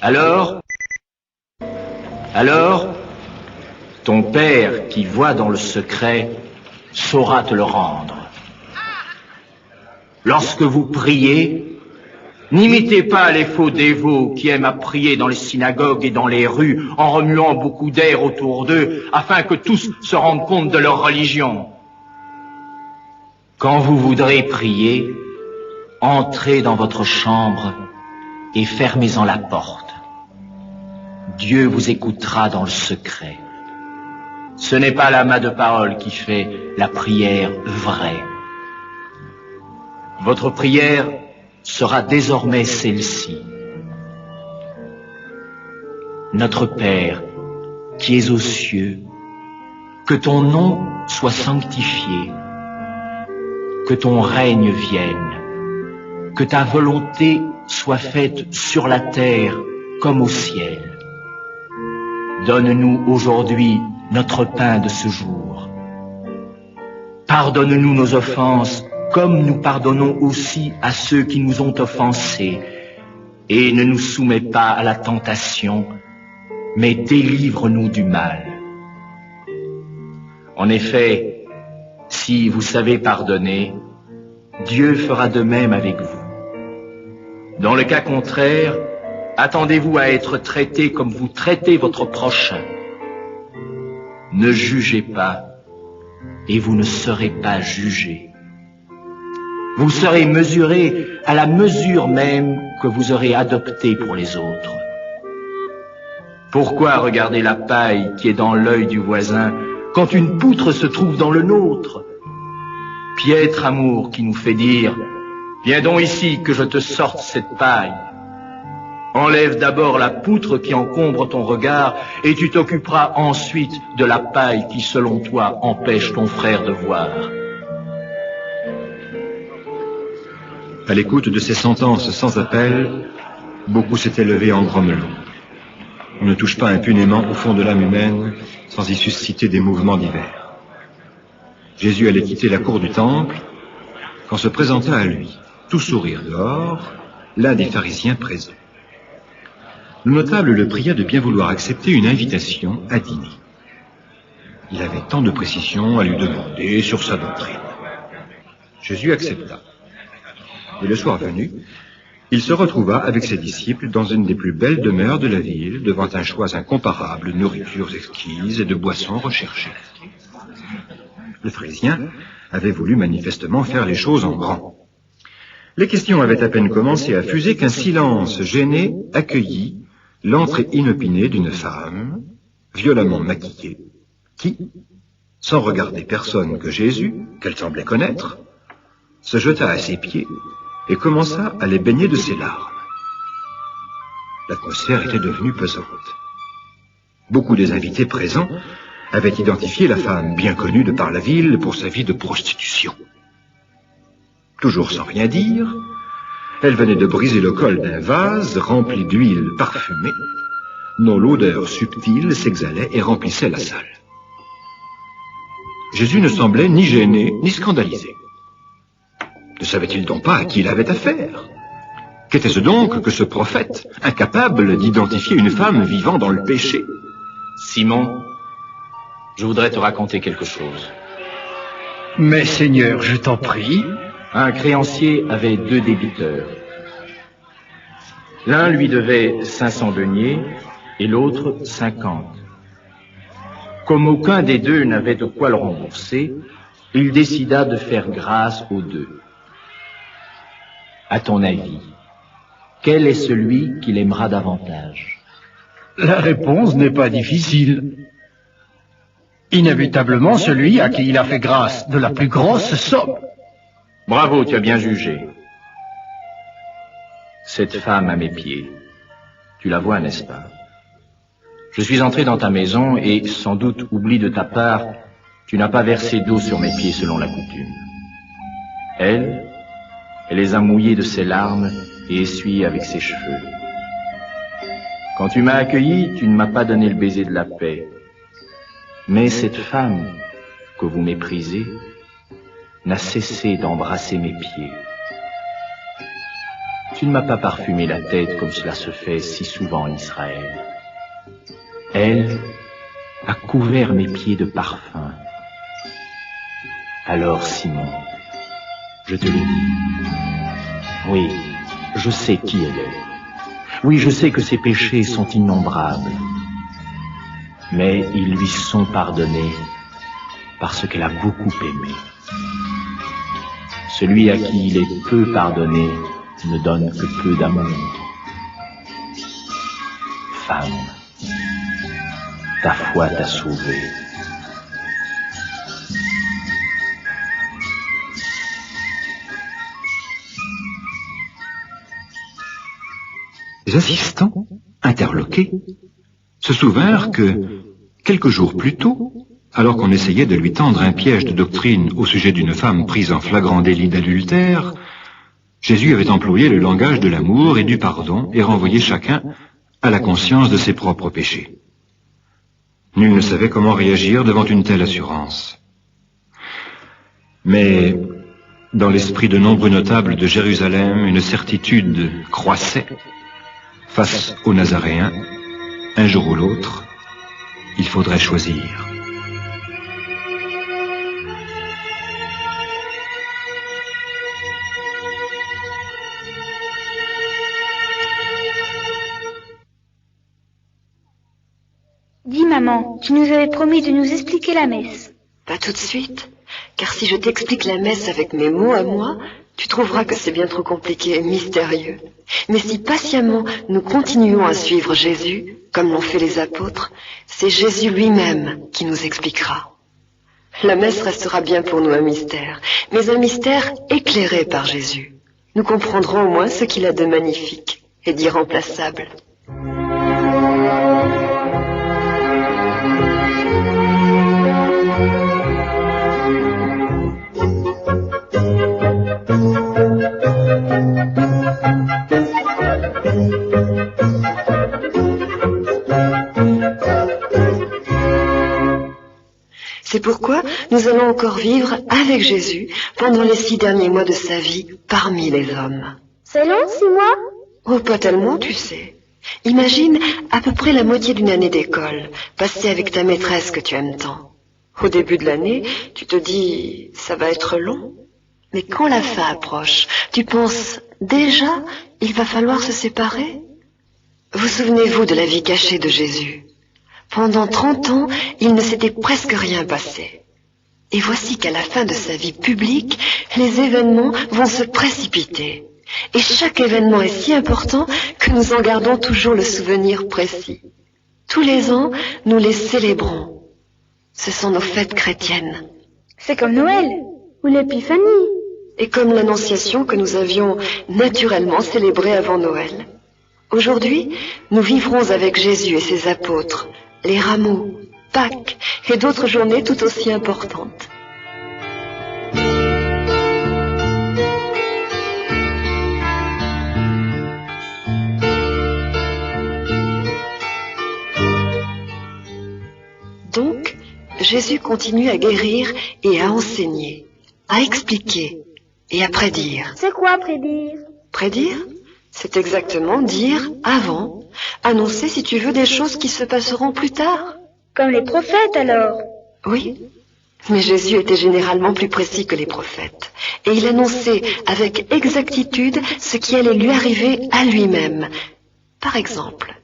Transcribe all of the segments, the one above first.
Alors, ton Père qui voit dans le secret saura te le rendre. Lorsque vous priez, n'imitez pas les faux dévots qui aiment à prier dans les synagogues et dans les rues en remuant beaucoup d'air autour d'eux afin que tous se rendent compte de leur religion. Quand vous voudrez prier, entrez dans votre chambre et fermez-en la porte. Dieu vous écoutera dans le secret. Ce n'est pas l'amas de parole qui fait la prière vraie. Votre prière sera désormais celle-ci. Notre Père, qui es aux cieux, que ton nom soit sanctifié, que ton règne vienne, que ta volonté soit faite sur la terre comme au ciel. Donne-nous aujourd'hui notre pain de ce jour. Pardonne-nous nos offenses, comme nous pardonnons aussi à ceux qui nous ont offensés. Et ne nous soumets pas à la tentation, mais délivre-nous du mal. En effet, si vous savez pardonner, Dieu fera de même avec vous. Dans le cas contraire, attendez-vous à être traité comme vous traitez votre prochain. Ne jugez pas, et vous ne serez pas jugés. Vous serez mesurés à la mesure même que vous aurez adoptée pour les autres. Pourquoi regarder la paille qui est dans l'œil du voisin quand une poutre se trouve dans le nôtre? Piètre amour qui nous fait dire « Viens donc ici que je te sorte cette paille ». Enlève d'abord la poutre qui encombre ton regard et tu t'occuperas ensuite de la paille qui, selon toi, empêche ton frère de voir. À l'écoute de ces sentences sans appel, beaucoup s'étaient levés en grommelant. On ne touche pas impunément au fond de l'âme humaine sans y susciter des mouvements divers. Jésus allait quitter la cour du temple quand se présenta à lui, tout sourire dehors, l'un des pharisiens présents. Le notable le pria de bien vouloir accepter une invitation à dîner. Il avait tant de précisions à lui demander sur sa doctrine. Jésus accepta. Et le soir venu, il se retrouva avec ses disciples dans une des plus belles demeures de la ville, devant un choix incomparable de nourritures exquises et de boissons recherchées. Le pharisien avait voulu manifestement faire les choses en grand. Les questions avaient à peine commencé à fuser qu'un silence gêné accueillit l'entrée inopinée d'une femme, violemment maquillée, qui, sans regarder personne que Jésus, qu'elle semblait connaître, se jeta à ses pieds et commença à les baigner de ses larmes. L'atmosphère était devenue pesante. Beaucoup des invités présents avaient identifié la femme bien connue de par la ville pour sa vie de prostitution. Toujours sans rien dire, elle venait de briser le col d'un vase rempli d'huile parfumée, dont l'odeur subtile s'exhalait et remplissait la salle. Jésus ne semblait ni gêné, ni scandalisé. Ne savait-il donc pas à qui il avait affaire? Qu'était-ce donc que ce prophète, incapable d'identifier une femme vivant dans le péché? Simon, je voudrais te raconter quelque chose. Mais Seigneur, je t'en prie. Un créancier avait 2 débiteurs. L'un lui devait 500 deniers et l'autre 50. Comme aucun des 2 n'avait de quoi le rembourser, il décida de faire grâce aux 2. À ton avis, quel est celui qui l'aimera davantage? La réponse n'est pas difficile. Inévitablement celui à qui il a fait grâce de la plus grosse somme. Bravo, tu as bien jugé. Cette femme à mes pieds, tu la vois, n'est-ce pas? Je suis entré dans ta maison et, sans doute oubli de ta part, tu n'as pas versé d'eau sur mes pieds selon la coutume. Elle les a mouillés de ses larmes et essuyés avec ses cheveux. Quand tu m'as accueilli, tu ne m'as pas donné le baiser de la paix. Mais cette femme que vous méprisez n'a cessé d'embrasser mes pieds. tu ne m'as pas parfumé la tête comme cela se fait si souvent en Israël. Elle a couvert mes pieds de parfum. Alors, Simon, je te le dis. Oui, je sais qui elle est. Oui, je sais que ses péchés sont innombrables. Mais ils lui sont pardonnés parce qu'elle a beaucoup aimé. Celui à qui il est peu pardonné ne donne que peu d'amour. Femme, ta foi t'a sauvée. Les assistants, interloqués, se souvinrent que, quelques jours plus tôt, alors qu'on essayait de lui tendre un piège de doctrine au sujet d'une femme prise en flagrant délit d'adultère, Jésus avait employé le langage de l'amour et du pardon et renvoyé chacun à la conscience de ses propres péchés. Nul ne savait comment réagir devant une telle assurance. Mais, dans l'esprit de nombreux notables de Jérusalem, une certitude croissait. Face aux Nazaréens, un jour ou l'autre, il faudrait choisir. Dis maman, tu nous avais promis de nous expliquer la messe. Pas tout de suite, car si je t'explique la messe avec mes mots à moi, tu trouveras que c'est bien trop compliqué et mystérieux. Mais si patiemment nous continuons à suivre Jésus, comme l'ont fait les apôtres, c'est Jésus lui-même qui nous expliquera. La messe restera bien pour nous un mystère, mais un mystère éclairé par Jésus. Nous comprendrons au moins ce qu'il a de magnifique et d'irremplaçable. C'est pourquoi nous allons encore vivre avec Jésus pendant les 6 derniers mois de sa vie parmi les hommes. C'est long, 6 mois? Oh, pas tellement, tu sais. Imagine à peu près la moitié d'une année d'école, passée avec ta maîtresse que tu aimes tant. Au début de l'année, tu te dis, ça va être long. Mais quand la fin approche, tu penses, déjà, il va falloir se séparer? Vous souvenez-vous de la vie cachée de Jésus? Pendant 30 ans, il ne s'était presque rien passé. Et voici qu'à la fin de sa vie publique, les événements vont se précipiter. Et chaque événement est si important que nous en gardons toujours le souvenir précis. Tous les ans, nous les célébrons. Ce sont nos fêtes chrétiennes. C'est comme Noël ou l'Épiphanie. Et comme l'Annonciation que nous avions naturellement célébrée avant Noël. Aujourd'hui, nous vivrons avec Jésus et ses apôtres les rameaux, Pâques et d'autres journées tout aussi importantes. Donc, Jésus continue à guérir et à enseigner, à expliquer et à prédire. C'est quoi prédire? Prédire? C'est exactement dire avant, annoncer si tu veux des choses qui se passeront plus tard. Comme les prophètes alors? Oui, mais Jésus était généralement plus précis que les prophètes. Et il annonçait avec exactitude ce qui allait lui arriver à lui-même. Par exemple,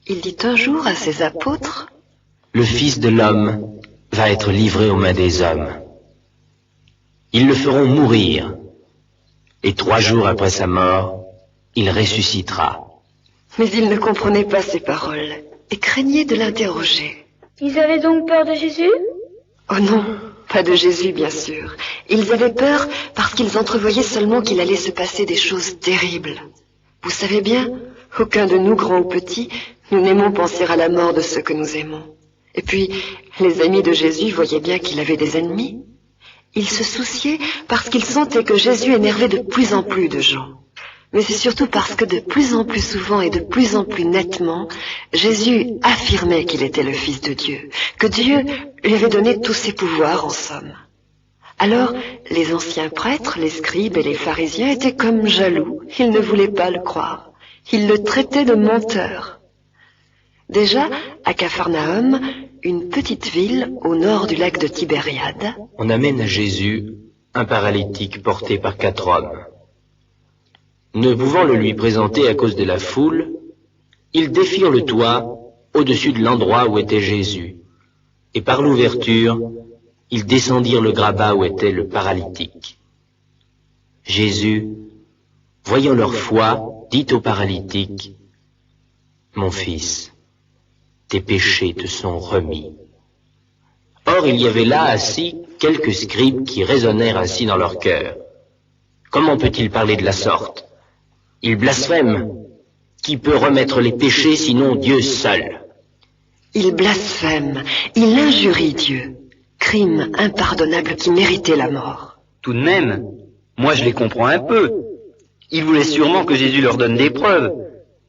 il dit un jour à ses apôtres, « Le Fils de l'homme va être livré aux mains des hommes. Ils le feront mourir, et 3 jours après sa mort, il ressuscitera. » Mais ils ne comprenaient pas ces paroles et craignaient de l'interroger. Ils avaient donc peur de Jésus? Oh non, pas de Jésus bien sûr. Ils avaient peur parce qu'ils entrevoyaient seulement qu'il allait se passer des choses terribles. Vous savez bien, aucun de nous, grands ou petits, nous n'aimons penser à la mort de ceux que nous aimons. Et puis, les amis de Jésus voyaient bien qu'il avait des ennemis. Ils se souciaient parce qu'ils sentaient que Jésus énervait de plus en plus de gens. Mais c'est surtout parce que de plus en plus souvent et de plus en plus nettement, Jésus affirmait qu'il était le Fils de Dieu, que Dieu lui avait donné tous ses pouvoirs en somme. Alors, les anciens prêtres, les scribes et les pharisiens étaient comme jaloux. Ils ne voulaient pas le croire. Ils le traitaient de menteur. Déjà, à Capharnaüm, une petite ville au nord du lac de Tibériade, on amène à Jésus un paralytique porté par 4 hommes. Ne pouvant le lui présenter à cause de la foule, ils défirent le toit au-dessus de l'endroit où était Jésus, et par l'ouverture, ils descendirent le grabat où était le paralytique. Jésus, voyant leur foi, dit au paralytique, « Mon fils, tes péchés te sont remis. » Or, il y avait là assis quelques scribes qui raisonnèrent ainsi dans leur cœur. Comment peut-il parler de la sorte? Il blasphème. Qui peut remettre les péchés sinon Dieu seul? il blasphème, il injurie Dieu. Crime impardonnable qui méritait la mort. Tout de même, moi je les comprends un peu. Ils voulaient sûrement que Jésus leur donne des preuves.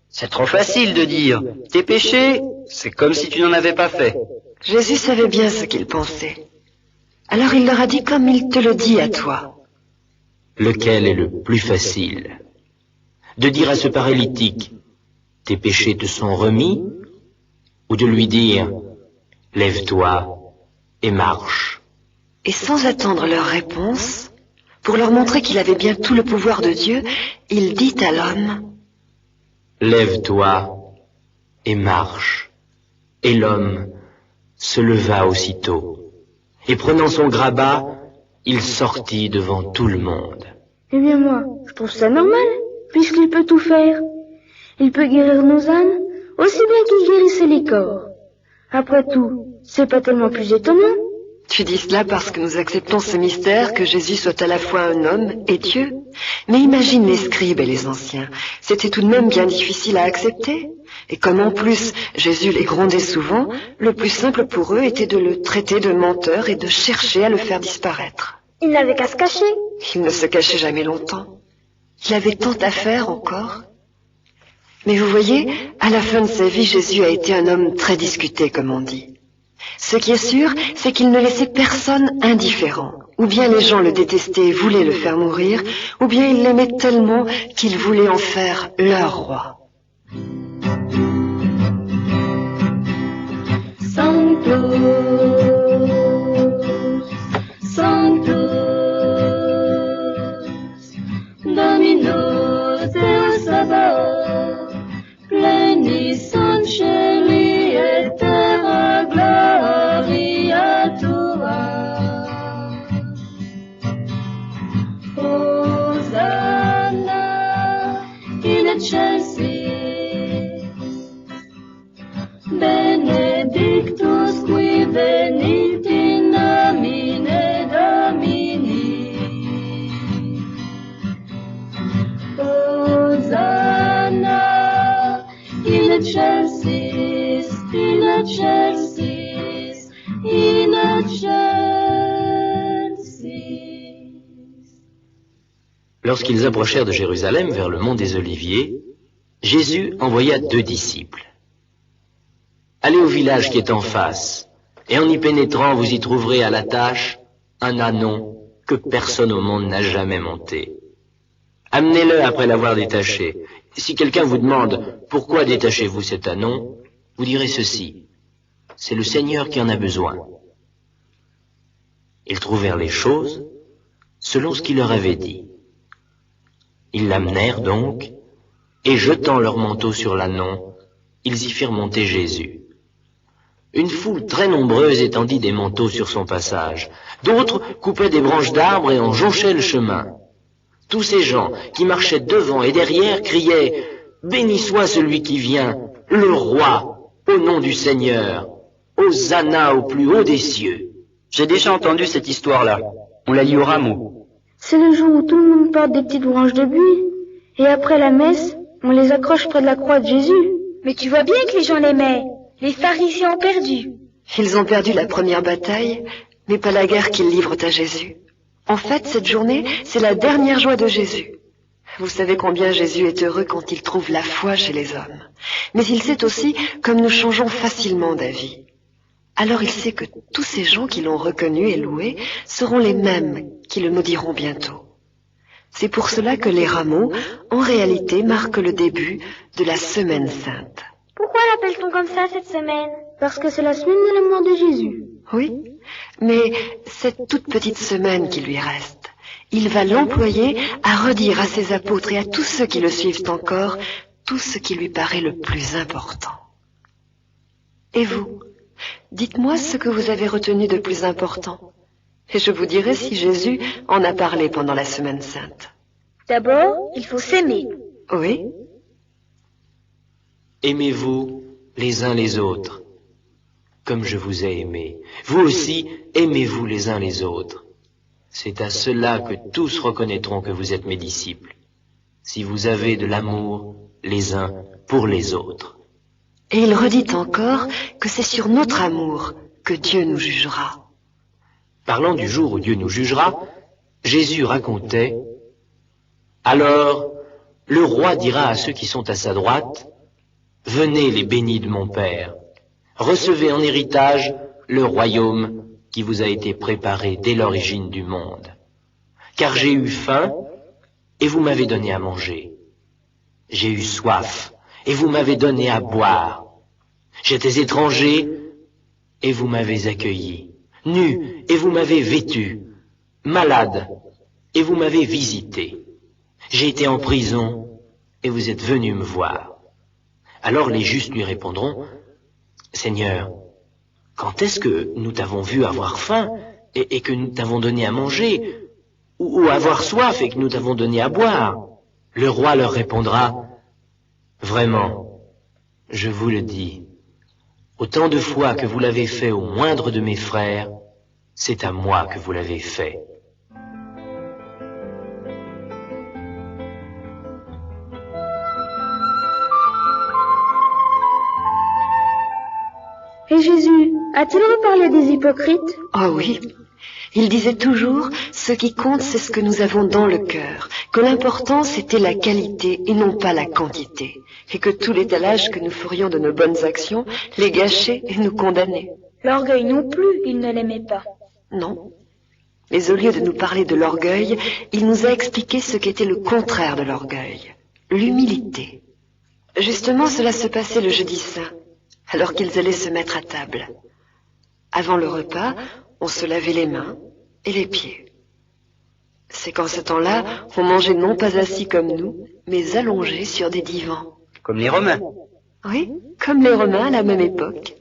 C'est trop facile de dire « tes péchés, c'est comme si tu n'en avais pas fait ». Jésus savait bien ce qu'il pensait. Alors il leur a dit comme il te le dit à toi. Lequel est le plus facile? De dire à ce paralytique « tes péchés te sont remis » ou de lui dire « lève-toi et marche ». Et sans attendre leur réponse, pour leur montrer qu'il avait bien tout le pouvoir de Dieu, il dit à l'homme « lève-toi et marche ». Et l'homme se leva aussitôt, et prenant son grabat, il sortit devant tout le monde. Eh bien moi, je trouve ça normal, puisqu'il peut tout faire. Il peut guérir nos âmes, aussi bien qu'il guérissait les corps. Après tout, c'est pas tellement plus étonnant. Tu dis cela parce que nous acceptons ce mystère que Jésus soit à la fois un homme et Dieu. Mais imagine les scribes et les anciens. C'était tout de même bien difficile à accepter. Et comme en plus Jésus les grondait souvent, le plus simple pour eux était de le traiter de menteur et de chercher à le faire disparaître. Il n'avait qu'à se cacher. Il ne se cachait jamais longtemps. Il avait tant à faire encore. Mais vous voyez, à la fin de sa vie, Jésus a été un homme très discuté, comme on dit. Ce qui est sûr, c'est qu'il ne laissait personne indifférent. Ou bien les gens le détestaient et voulaient le faire mourir, ou bien ils l'aimaient tellement qu'ils voulaient en faire leur roi. Sanctus, Sanctus, Dominus Deus Sabaoth, plenis anceli et terra gloria tua. Hosanna in excelsis, benedictus qui venit in nomine Domini. Hosanna in excelsis, in excelsis, in excelsis. Lorsqu'ils approchèrent de Jérusalem vers le mont des Oliviers, Jésus envoya 2 disciples. Allez au village qui est en face, et en y pénétrant, vous y trouverez à l'attache un ânon que personne au monde n'a jamais monté. Amenez-le après l'avoir détaché. Si quelqu'un vous demande « Pourquoi détachez-vous cet ânon ?», vous direz ceci « C'est le Seigneur qui en a besoin ». Ils trouvèrent les choses selon ce qu'il leur avait dit. Ils l'amenèrent donc, et jetant leur manteau sur l'ânon, ils y firent monter Jésus. Une foule très nombreuse étendit des manteaux sur son passage. D'autres coupaient des branches d'arbres et en jonchaient le chemin. Tous ces gens qui marchaient devant et derrière criaient « Béni soit celui qui vient, le roi, au nom du Seigneur, Hosanna au plus haut des cieux. » J'ai déjà entendu cette histoire-là. On la lit au rameau. C'est le jour où tout le monde porte des petites branches de buis, et après la messe, on les accroche près de la croix de Jésus. Mais tu vois bien que les gens l'aimaient. Les pharisiens ont perdu. Ils ont perdu la première bataille, mais pas la guerre qu'ils livrent à Jésus. En fait, cette journée, c'est la dernière joie de Jésus. Vous savez combien Jésus est heureux quand il trouve la foi chez les hommes. Mais il sait aussi comme nous changeons facilement d'avis. alors il sait que tous ces gens qui l'ont reconnu et loué seront les mêmes qui le maudiront bientôt. C'est pour cela que les rameaux, en réalité, marquent le début de la Semaine Sainte. Pourquoi l'appelle-t-on comme ça cette semaine? Parce que c'est la semaine de la mort de Jésus. Oui, mais cette toute petite semaine qui lui reste, il va l'employer à redire à ses apôtres et à tous ceux qui le suivent encore tout ce qui lui paraît le plus important. Et vous, dites-moi ce que vous avez retenu de plus important, et je vous dirai si Jésus en a parlé pendant la Semaine Sainte. D'abord, il faut s'aimer. Oui, Aimez-vous les uns les autres, comme je vous ai aimé. Vous aussi, aimez-vous les uns les autres. C'est à cela que tous reconnaîtront que vous êtes mes disciples, si vous avez de l'amour les uns pour les autres. et il redit encore que c'est sur notre amour que Dieu nous jugera. Parlant du jour où Dieu nous jugera, Jésus racontait « Alors, le roi dira à ceux qui sont à sa droite, « Venez les bénis de mon Père, recevez en héritage le royaume qui vous a été préparé dès l'origine du monde. Car j'ai eu faim, et vous m'avez donné à manger. J'ai eu soif, et vous m'avez donné à boire. J'étais étranger, et vous m'avez accueilli. Nu, et vous m'avez vêtu. Malade, et vous m'avez visité. J'ai été en prison, et vous êtes venus me voir. » Alors les justes lui répondront, « Seigneur, quand est-ce que nous t'avons vu avoir faim et que nous t'avons donné à manger, ou avoir soif et que nous t'avons donné à boire ?» Le roi leur répondra, « Vraiment, je vous le dis, autant de fois que vous l'avez fait au moindre de mes frères, c'est à moi que vous l'avez fait. » Et Jésus, a-t-il reparlé des hypocrites? Ah oui, il disait toujours, ce qui compte, c'est ce que nous avons dans le cœur, que l'important, c'était la qualité et non pas la quantité, et que tout l'étalage que nous ferions de nos bonnes actions les gâchait et nous condamnait. L'orgueil non plus, il ne l'aimait pas. Non. Mais au lieu de nous parler de l'orgueil, il nous a expliqué ce qu'était le contraire de l'orgueil, l'humilité. Justement, cela se passait le jeudi saint, alors qu'ils allaient se mettre à table. Avant le repas, on se lavait les mains et les pieds. C'est qu'en ce temps-là, on mangeait non pas assis comme nous, mais allongés sur des divans. Comme les Romains. Oui, comme les Romains à la même époque.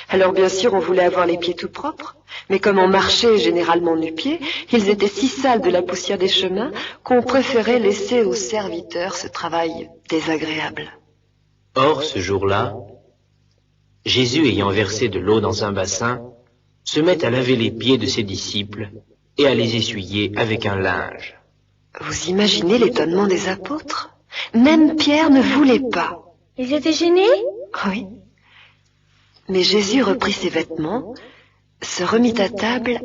Alors bien sûr, on voulait avoir les pieds tout propres, mais comme on marchait généralement nu-pieds, ils étaient si sales de la poussière des chemins qu'on préférait laisser aux serviteurs ce travail désagréable. Or, ce jour-là, Jésus, ayant versé de l'eau dans un bassin, se met à laver les pieds de ses disciples et à les essuyer avec un linge. Vous imaginez l'étonnement des apôtres? Même Pierre ne voulait pas. Ils étaient gênés? Oui. Mais Jésus reprit ses vêtements, se remit à table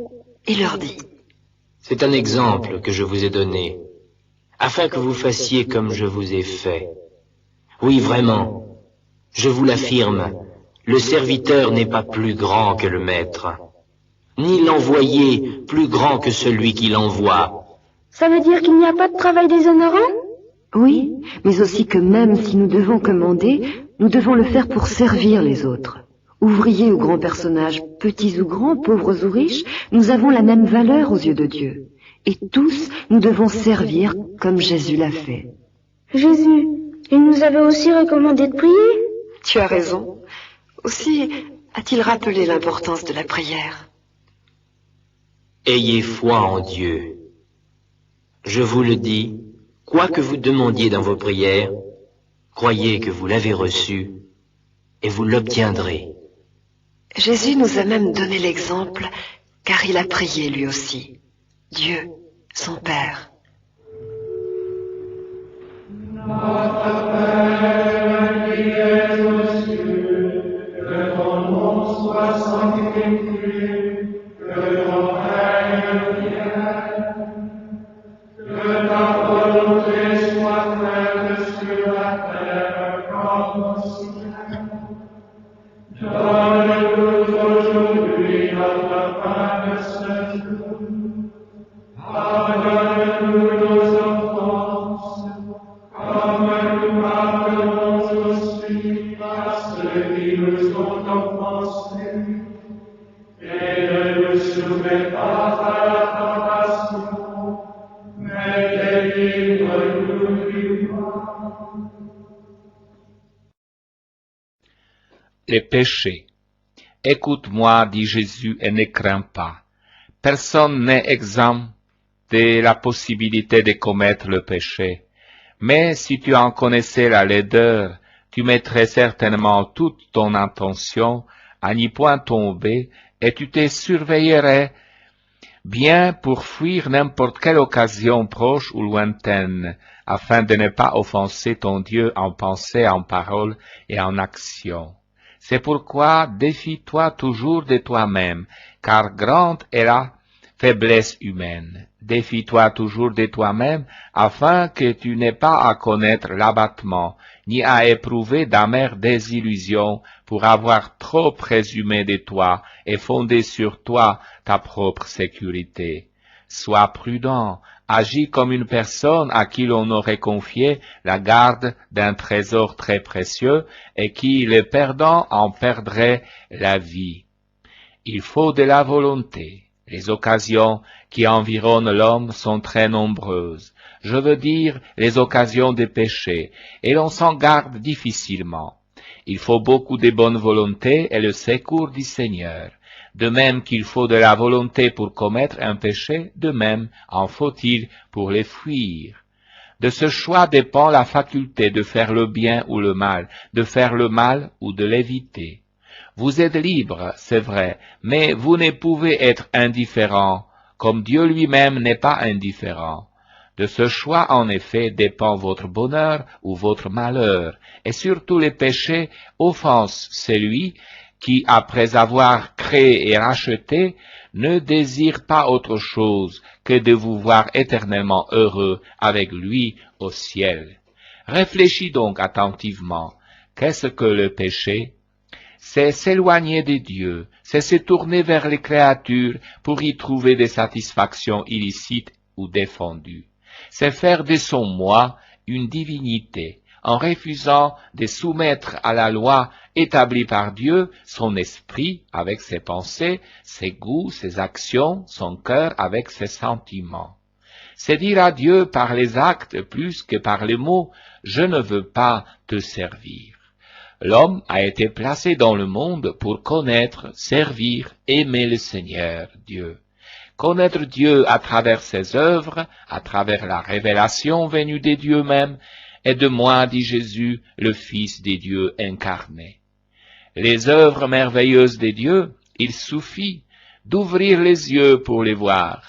et leur dit, « C'est un exemple que je vous ai donné, afin que vous fassiez comme je vous ai fait. Oui, vraiment, je vous l'affirme, le serviteur n'est pas plus grand que le maître, ni l'envoyé plus grand que celui qui l'envoie. » Ça veut dire qu'il n'y a pas de travail déshonorant? oui, mais aussi que même si nous devons commander, nous devons le faire pour servir les autres. Ouvriers ou grands personnages, petits ou grands, pauvres ou riches, nous avons la même valeur aux yeux de Dieu. Et tous, nous devons servir comme Jésus l'a fait. Jésus, il nous avait aussi recommandé de prier. Tu as raison. Aussi, a-t-il rappelé l'importance de la prière? Ayez foi en Dieu. Je vous le dis, quoi que vous demandiez dans vos prières, croyez que vous l'avez reçu et vous l'obtiendrez. Jésus nous a même donné l'exemple, car il a prié lui aussi. Dieu, son Père. Notre Père qui es aux cieux, que ton nom soit sanctifié, que ton règne vienne, que ta volonté soit faite sur la terre comme au ciel. Donne-nous aujourd'hui Les péchés. Écoute-moi, dit Jésus, et ne crains pas. Personne n'est exempt de la possibilité de commettre le péché. Mais si tu en connaissais la laideur, tu mettrais certainement toute ton attention à n'y point tomber, et tu te surveillerais bien pour fuir n'importe quelle occasion proche ou lointaine, afin de ne pas offenser ton Dieu en pensée, en parole et en action. C'est pourquoi défie-toi toujours de toi-même, car grande est la faiblesse humaine. Défie-toi toujours de toi-même, afin que tu n'aies pas à connaître l'abattement, ni à éprouver d'amères désillusions pour avoir trop présumé de toi et fondé sur toi ta propre sécurité. Sois prudent, agis comme une personne à qui l'on aurait confié la garde d'un trésor très précieux et qui, le perdant, en perdrait la vie. Il faut de la volonté. Les occasions qui environnent l'homme sont très nombreuses. Je veux dire les occasions de péché, et l'on s'en garde difficilement. Il faut beaucoup de bonne volonté et le secours du Seigneur. De même qu'il faut de la volonté pour commettre un péché, de même en faut-il pour les fuir. De ce choix dépend la faculté de faire le bien ou le mal, de faire le mal ou de l'éviter. Vous êtes libre, c'est vrai, mais vous ne pouvez être indifférent, comme Dieu lui-même n'est pas indifférent. De ce choix, en effet, dépend votre bonheur ou votre malheur, et surtout les péchés offensent celui qui, après avoir créé et racheté, ne désire pas autre chose que de vous voir éternellement heureux avec lui au ciel. Réfléchis donc attentivement. Qu'est-ce que le péché? C'est s'éloigner de Dieu, c'est se tourner vers les créatures pour y trouver des satisfactions illicites ou défendues. C'est faire de son moi une divinité, en refusant de soumettre à la loi établie par Dieu son esprit avec ses pensées, ses goûts, ses actions, son cœur avec ses sentiments. C'est dire à Dieu par les actes plus que par les mots, je ne veux pas te servir. L'homme a été placé dans le monde pour connaître, servir, aimer le Seigneur Dieu. Connaître Dieu à travers ses œuvres, à travers la révélation venue de Dieu même, et de moi, dit Jésus, le Fils de Dieu incarné. Les œuvres merveilleuses de Dieu, il suffit d'ouvrir les yeux pour les voir,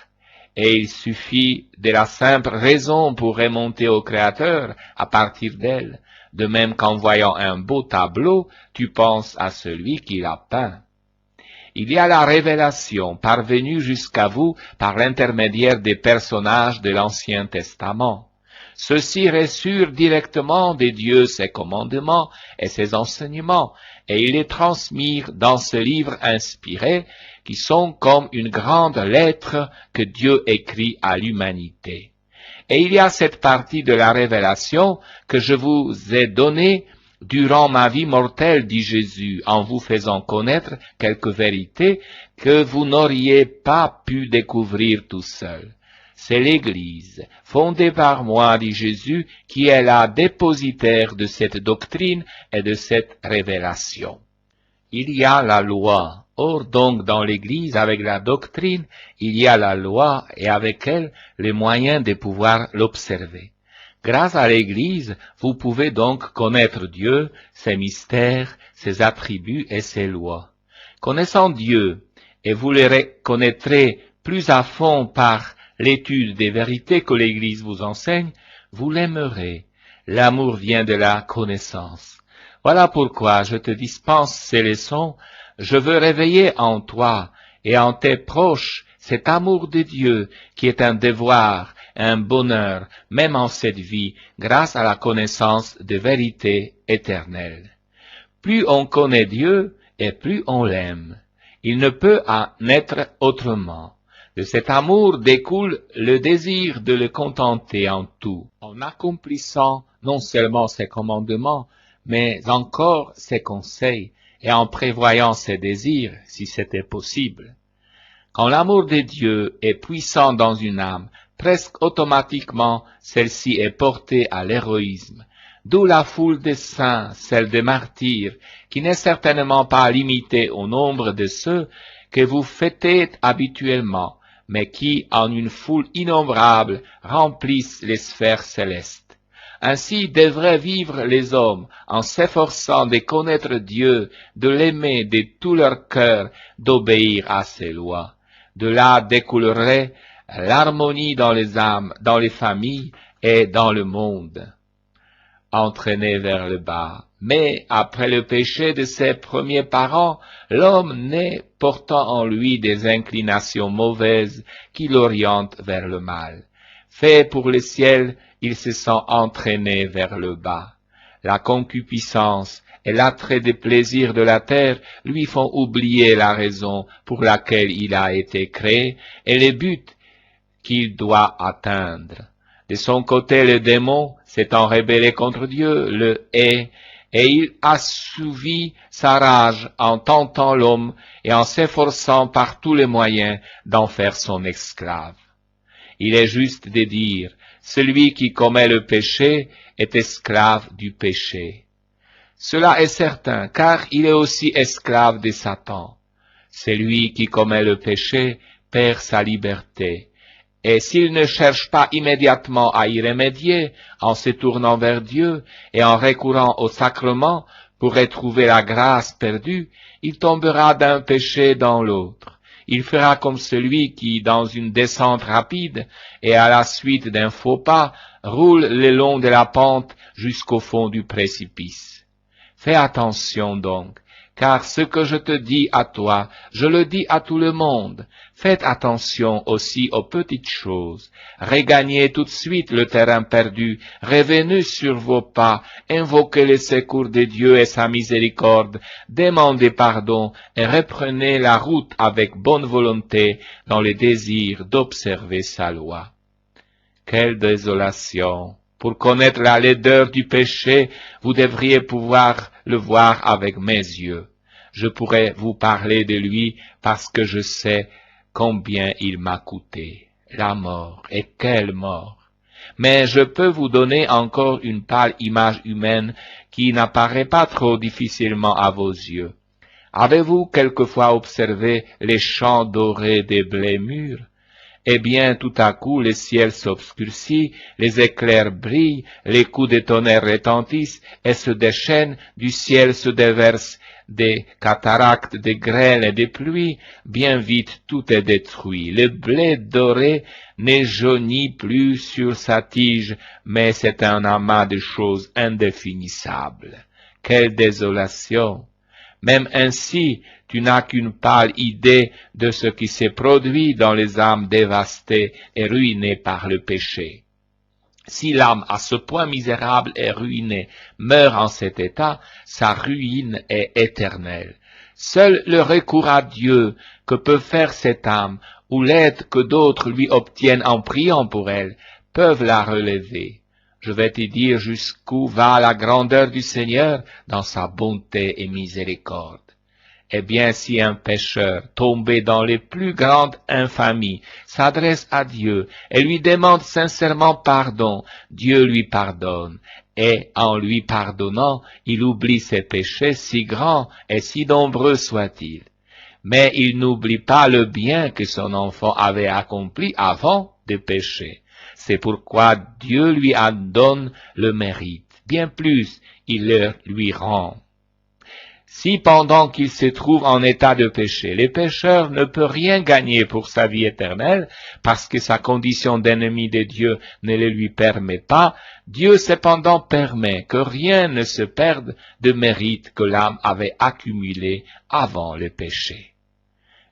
et il suffit de la simple raison pour remonter au Créateur à partir d'elle, de même qu'en voyant un beau tableau, tu penses à celui qui l'a peint. Il y a la révélation parvenue jusqu'à vous par l'intermédiaire des personnages de l'Ancien Testament. Ceux-ci reçurent directement de Dieu ses commandements et ses enseignements, et ils les transmirent dans ce livre inspiré, qui sont comme une grande lettre que Dieu écrit à l'humanité. Et il y a cette partie de la révélation que je vous ai donnée durant ma vie mortelle, dit Jésus, en vous faisant connaître quelques vérités que vous n'auriez pas pu découvrir tout seul. C'est l'Église, fondée par moi, dit Jésus, qui est la dépositaire de cette doctrine et de cette révélation. Il y a la loi. Or donc dans l'Église, avec la doctrine, il y a la loi et avec elle les moyens de pouvoir l'observer. Grâce à l'Église, vous pouvez donc connaître Dieu, ses mystères, ses attributs et ses lois. Connaissant Dieu, et vous les connaîtrez plus à fond par l'étude des vérités que l'Église vous enseigne, vous l'aimerez. L'amour vient de la connaissance. Voilà pourquoi je te dispense ces leçons. Je veux réveiller en toi et en tes proches cet amour de Dieu qui est un devoir, un bonheur, même en cette vie, grâce à la connaissance de vérités éternelles. Plus on connaît Dieu et plus on l'aime. Il ne peut en être autrement. De cet amour découle le désir de le contenter en tout, en accomplissant non seulement ses commandements, mais encore ses conseils, et en prévoyant ses désirs, si c'était possible. Quand l'amour de Dieu est puissant dans une âme, presque automatiquement, celle-ci est portée à l'héroïsme, d'où la foule des saints, celle des martyrs, qui n'est certainement pas limitée au nombre de ceux que vous fêtez habituellement, mais qui, en une foule innombrable, remplissent les sphères célestes. Ainsi devraient vivre les hommes, en s'efforçant de connaître Dieu, de l'aimer de tout leur cœur, d'obéir à ses lois. De là découlerait l'harmonie dans les âmes, dans les familles et dans le monde. Entraîné vers le bas. Mais après le péché de ses premiers parents, l'homme naît portant en lui des inclinations mauvaises qui l'orientent vers le mal. Fait pour le ciel, il se sent entraîné vers le bas. La concupiscence et l'attrait des plaisirs de la terre lui font oublier la raison pour laquelle il a été créé et les buts qu'il doit atteindre. De son côté, le démon, s'étant rébellé contre Dieu, le hait, et il assouvit sa rage en tentant l'homme et en s'efforçant par tous les moyens d'en faire son esclave. Il est juste de dire, celui qui commet le péché est esclave du péché. Cela est certain, car il est aussi esclave de Satan. Celui qui commet le péché perd sa liberté. Et s'il ne cherche pas immédiatement à y remédier, en se tournant vers Dieu et en recourant au sacrement pour retrouver la grâce perdue, il tombera d'un péché dans l'autre. Il fera comme celui qui, dans une descente rapide et à la suite d'un faux pas, roule le long de la pente jusqu'au fond du précipice. Fais attention donc, car ce que je te dis à toi, je le dis à tout le monde. Faites attention aussi aux petites choses. Regagnez tout de suite le terrain perdu, revenez sur vos pas, invoquez le secours de Dieu et sa miséricorde, demandez pardon et reprenez la route avec bonne volonté dans le désir d'observer sa loi. Quelle désolation! Pour connaître la laideur du péché, vous devriez pouvoir le voir avec mes yeux. Je pourrais vous parler de lui parce que je sais combien il m'a coûté. La mort, et quelle mort! Mais je peux vous donner encore une pâle image humaine qui n'apparaît pas trop difficilement à vos yeux. Avez-vous quelquefois observé les champs dorés des blés mûrs? Eh bien, tout à coup, le ciel s'obscurcit, les éclairs brillent, les coups de tonnerre retentissent et se déchaînent, du ciel se déversent des cataractes de grêle et de pluie, bien vite tout est détruit. Le blé doré ne jaunit plus sur sa tige, mais c'est un amas de choses indéfinissables. Quelle désolation! Même ainsi, tu n'as qu'une pâle idée de ce qui s'est produit dans les âmes dévastées et ruinées par le péché. Si l'âme à ce point misérable et ruinée meurt en cet état, sa ruine est éternelle. Seul le recours à Dieu que peut faire cette âme, ou l'aide que d'autres lui obtiennent en priant pour elle, peuvent la relever. Je vais te dire jusqu'où va la grandeur du Seigneur dans sa bonté et miséricorde. Eh bien, si un pécheur, tombé dans les plus grandes infamies, s'adresse à Dieu et lui demande sincèrement pardon, Dieu lui pardonne, et en lui pardonnant, il oublie ses péchés si grands et si nombreux soient-ils. Mais il n'oublie pas le bien que son enfant avait accompli avant de pécher. C'est pourquoi Dieu lui en donne le mérite. Bien plus, il le lui rend. Si pendant qu'il se trouve en état de péché, le pécheur ne peut rien gagner pour sa vie éternelle, parce que sa condition d'ennemi de Dieu ne le lui permet pas, Dieu cependant permet que rien ne se perde de mérite que l'âme avait accumulé avant le péché.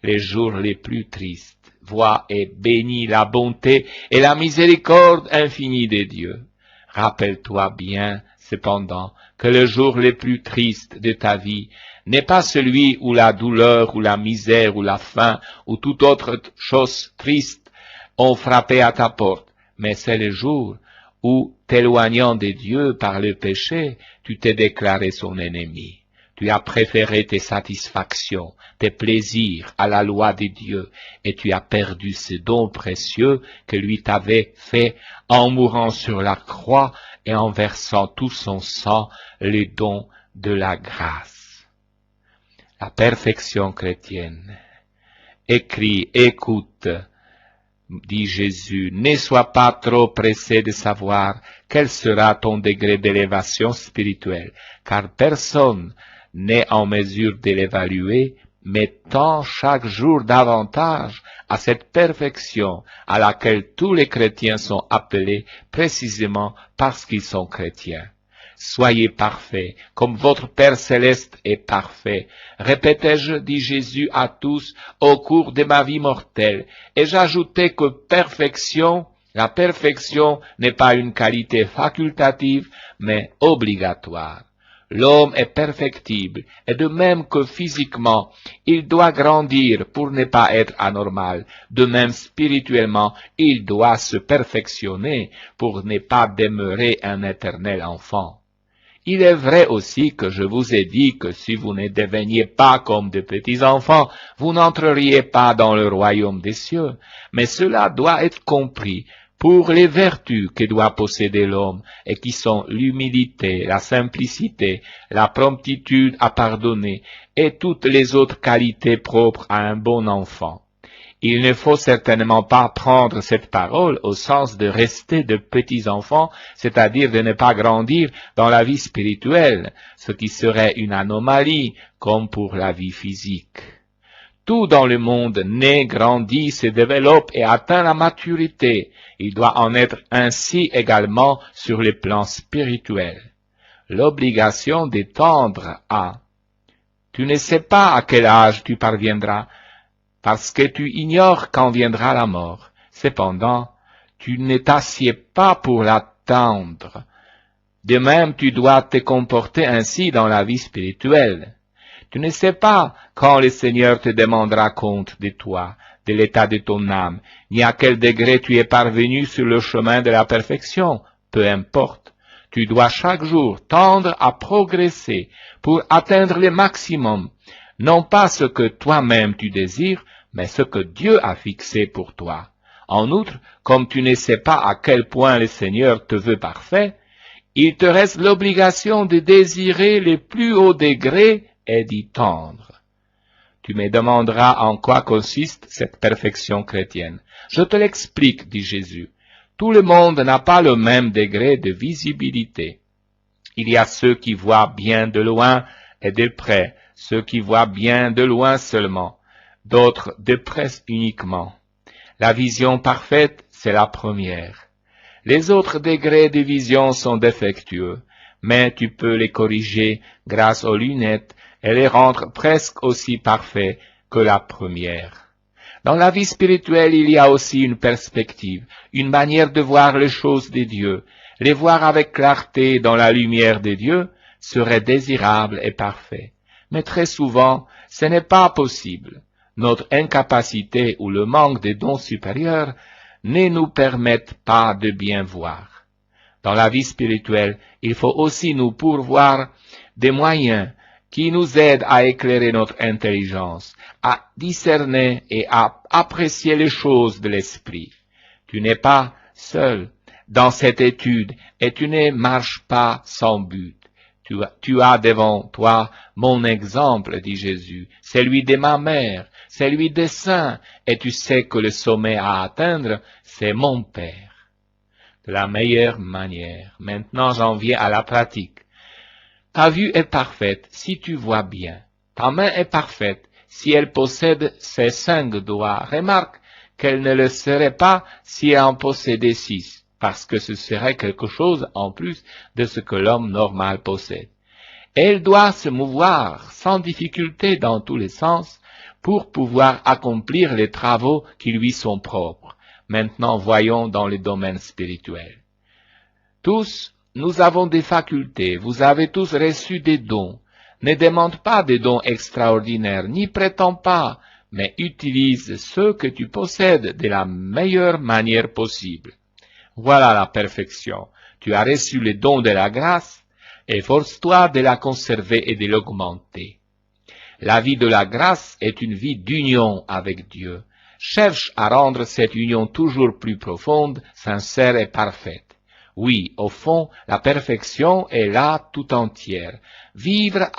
Les jours les plus tristes, vois et bénis la bonté et la miséricorde infinie de Dieu. Rappelle-toi bien cependant, que le jour le plus triste de ta vie n'est pas celui où la douleur, ou la misère, ou la faim, ou toute autre chose triste ont frappé à ta porte, mais c'est le jour où, t'éloignant de Dieu par le péché, tu t'es déclaré son ennemi. Tu as préféré tes satisfactions, tes plaisirs à la loi de Dieu, et tu as perdu ce don précieux que lui t'avait fait en mourant sur la croix et en versant tout son sang, le don de la grâce. La perfection chrétienne. Écris, écoute, dit Jésus, ne sois pas trop pressé de savoir quel sera ton degré d'élévation spirituelle, car personne n'est en mesure de l'évaluer, mais tend chaque jour davantage à cette perfection à laquelle tous les chrétiens sont appelés précisément parce qu'ils sont chrétiens. Soyez parfaits, comme votre Père céleste est parfait. Répétais-je, dit Jésus à tous, au cours de ma vie mortelle. Et j'ajoutais que la perfection n'est pas une qualité facultative, mais obligatoire. L'homme est perfectible, et de même que physiquement, il doit grandir pour ne pas être anormal, de même spirituellement, il doit se perfectionner pour ne pas demeurer un éternel enfant. Il est vrai aussi que je vous ai dit que si vous ne deveniez pas comme de petits enfants, vous n'entreriez pas dans le royaume des cieux, mais cela doit être compris pour les vertus que doit posséder l'homme et qui sont l'humilité, la simplicité, la promptitude à pardonner et toutes les autres qualités propres à un bon enfant. Il ne faut certainement pas prendre cette parole au sens de rester de petits enfants, c'est-à-dire de ne pas grandir dans la vie spirituelle, ce qui serait une anomalie comme pour la vie physique. Tout dans le monde naît, grandit, se développe et atteint la maturité. Il doit en être ainsi également sur le plan spirituel. L'obligation d'étendre à. Tu ne sais pas à quel âge tu parviendras, parce que tu ignores quand viendra la mort. Cependant, tu ne t'assieds pas pour l'attendre. De même, tu dois te comporter ainsi dans la vie spirituelle. Tu ne sais pas quand le Seigneur te demandera compte de toi, de l'état de ton âme, ni à quel degré tu es parvenu sur le chemin de la perfection, peu importe. Tu dois chaque jour tendre à progresser pour atteindre le maximum, non pas ce que toi-même tu désires, mais ce que Dieu a fixé pour toi. En outre, comme tu ne sais pas à quel point le Seigneur te veut parfait, il te reste l'obligation de désirer les plus hauts degrés et d'y tendre. Tu me demanderas en quoi consiste cette perfection chrétienne. Je te l'explique, dit Jésus. Tout le monde n'a pas le même degré de visibilité. Il y a ceux qui voient bien de loin et de près, ceux qui voient bien de loin seulement, d'autres de près uniquement. La vision parfaite, c'est la première. Les autres degrés de vision sont défectueux, mais tu peux les corriger grâce aux lunettes et les rendre presque aussi parfaits que la première. Dans la vie spirituelle, il y a aussi une perspective, une manière de voir les choses de Dieu. Les voir avec clarté dans la lumière de Dieu serait désirable et parfait. Mais très souvent, ce n'est pas possible. Notre incapacité ou le manque de dons supérieurs ne nous permettent pas de bien voir. Dans la vie spirituelle, il faut aussi nous pourvoir des moyens qui nous aident à éclairer notre intelligence, à discerner et à apprécier les choses de l'esprit. Tu n'es pas seul dans cette étude et tu ne marches pas sans but. Tu as devant toi mon exemple, dit Jésus, celui de ma mère, celui des saints, et tu sais que le sommet à atteindre, c'est mon Père. De la meilleure manière. Maintenant, j'en viens à la pratique. Ta vue est parfaite si tu vois bien. Ta main est parfaite si elle possède ses 5 doigts. Remarque qu'elle ne le serait pas si elle en possédait 6, parce que ce serait quelque chose en plus de ce que l'homme normal possède. Elle doit se mouvoir sans difficulté dans tous les sens pour pouvoir accomplir les travaux qui lui sont propres. Maintenant, voyons dans le domaine spirituel. Tous nous avons des facultés, vous avez tous reçu des dons. Ne demande pas des dons extraordinaires, n'y prétends pas, mais utilise ceux que tu possèdes de la meilleure manière possible. Voilà la perfection. Tu as reçu les dons de la grâce, efforce-toi de la conserver et de l'augmenter. La vie de la grâce est une vie d'union avec Dieu. Cherche à rendre cette union toujours plus profonde, sincère et parfaite. Oui, au fond, la perfection est là tout entière. Vivre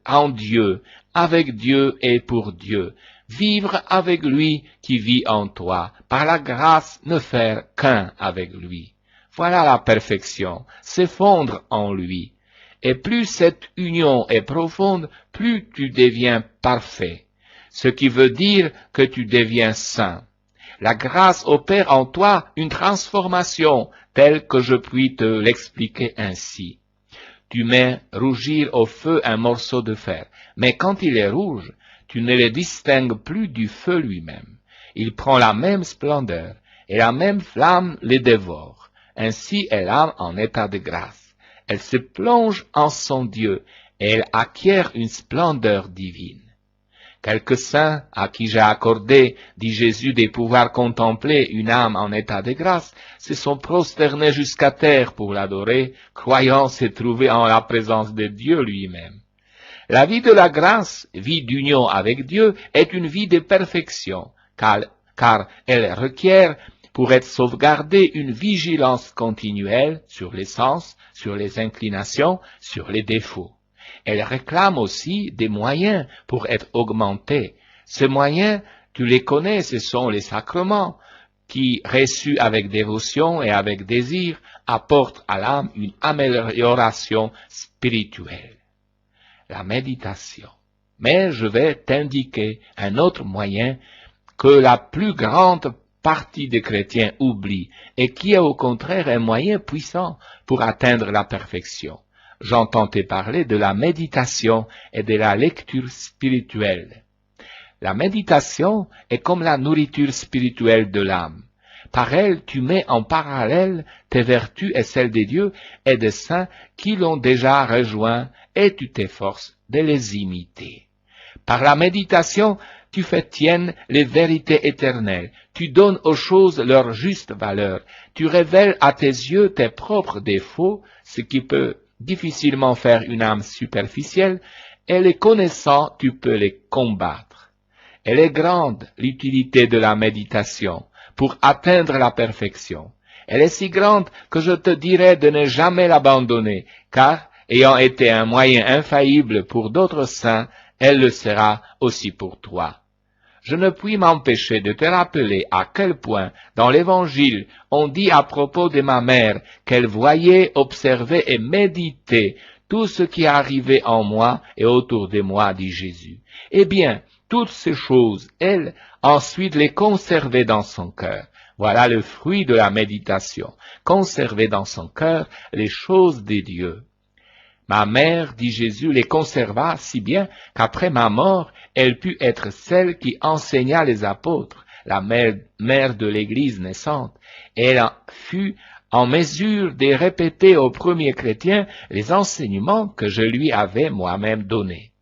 en Dieu, avec Dieu et pour Dieu. Vivre avec lui qui vit en toi. Par la grâce, ne faire qu'un avec lui. Voilà la perfection, se fondre en lui. Et plus cette union est profonde, plus tu deviens parfait. Ce qui veut dire que tu deviens saint. La grâce opère en toi une transformation telle que je puis te l'expliquer ainsi. Tu mets rougir au feu un morceau de fer, mais quand il est rouge, tu ne le distingues plus du feu lui-même. Il prend la même splendeur, et la même flamme les dévore. Ainsi est l'âme en état de grâce. Elle se plonge en son Dieu, et elle acquiert une splendeur divine. Quelques saints à qui j'ai accordé, dit Jésus, de pouvoir contempler une âme en état de grâce, se sont prosternés jusqu'à terre pour l'adorer, croyant se trouver en la présence de Dieu lui-même. La vie de la grâce, vie d'union avec Dieu, est une vie de perfection, car elle requiert, pour être sauvegardée, une vigilance continuelle sur les sens, sur les inclinations, sur les défauts. Elle réclame aussi des moyens pour être augmentée. Ces moyens, tu les connais, ce sont les sacrements qui, reçus avec dévotion et avec désir, apportent à l'âme une amélioration spirituelle. La méditation. Mais je vais t'indiquer un autre moyen que la plus grande partie des chrétiens oublie et qui est au contraire un moyen puissant pour atteindre la perfection. J'entends te parler de la méditation et de la lecture spirituelle. La méditation est comme la nourriture spirituelle de l'âme. Par elle, tu mets en parallèle tes vertus et celles de Dieu et des saints qui l'ont déjà rejoint et tu t'efforces de les imiter. Par la méditation, tu fais tiennes les vérités éternelles, tu donnes aux choses leur juste valeur, tu révèles à tes yeux tes propres défauts, ce qui peut difficilement faire une âme superficielle, et les connaissant, tu peux les combattre. Elle est grande, l'utilité de la méditation, pour atteindre la perfection. Elle est si grande que je te dirais de ne jamais l'abandonner, car, ayant été un moyen infaillible pour d'autres saints, elle le sera aussi pour toi. Je ne puis m'empêcher de te rappeler à quel point, dans l'Évangile, on dit à propos de ma mère qu'elle voyait, observait et méditait tout ce qui arrivait en moi et autour de moi, dit Jésus. Eh bien, toutes ces choses, elle, ensuite les conservait dans son cœur. Voilà le fruit de la méditation, conserver dans son cœur les choses de Dieu. Ma mère, dit Jésus, les conserva si bien qu'après ma mort, elle put être celle qui enseigna les apôtres, la mère de l'Église naissante, et elle fut en mesure de répéter aux premiers chrétiens les enseignements que je lui avais moi-même donnés.